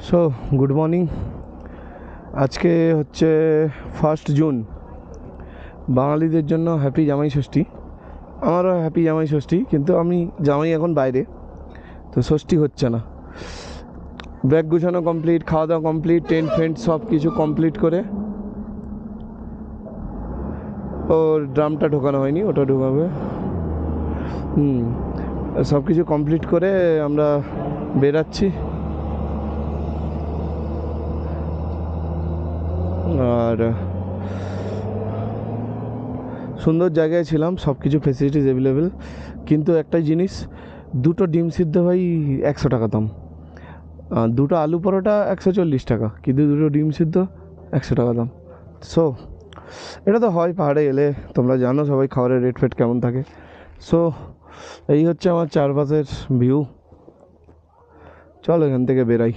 So good morning. আজকে হচ্ছে 1 June, বাঙালিদের জন্য হ্যাপি জামাই ষষ্ঠী। আমারও হ্যাপি জামাই ষষ্ঠী, কিন্তু আমি জামাই এখন বাইরে, তো ষষ্ঠী হচ্ছে না। ব্যাগ গুছানো কমপ্লিট, খাওয়া দাওয়া কমপ্লিট, টেন্ট ফেন্ট সব কিছু কমপ্লিট করে, ওর ড্রামটা ঢোকানো হয়নি, ওটা ঢোকাবে। সব কিছু কমপ্লিট করে আমরা বেরাচ্ছি। আর সুন্দর জায়গায় ছিলাম, সব কিছু ফেসিলিটিস অ্যাভেলেবেল, কিন্তু একটাই জিনিস, দুটো ডিম সিদ্ধ ভাই 100 টাকা দাম, দুটো আলু পরোটা 140 টাকা, কিন্তু দুটো ডিম সিদ্ধ 100 টাকা দাম। সো এটা তো হয় পাহাড়ে এলে, তোমরা জানো সবাই খাবারের রেট ফেট কেমন থাকে। সো এই হচ্ছে আমার চারপাশের ভিউ। চল এখান থেকে বেরাই।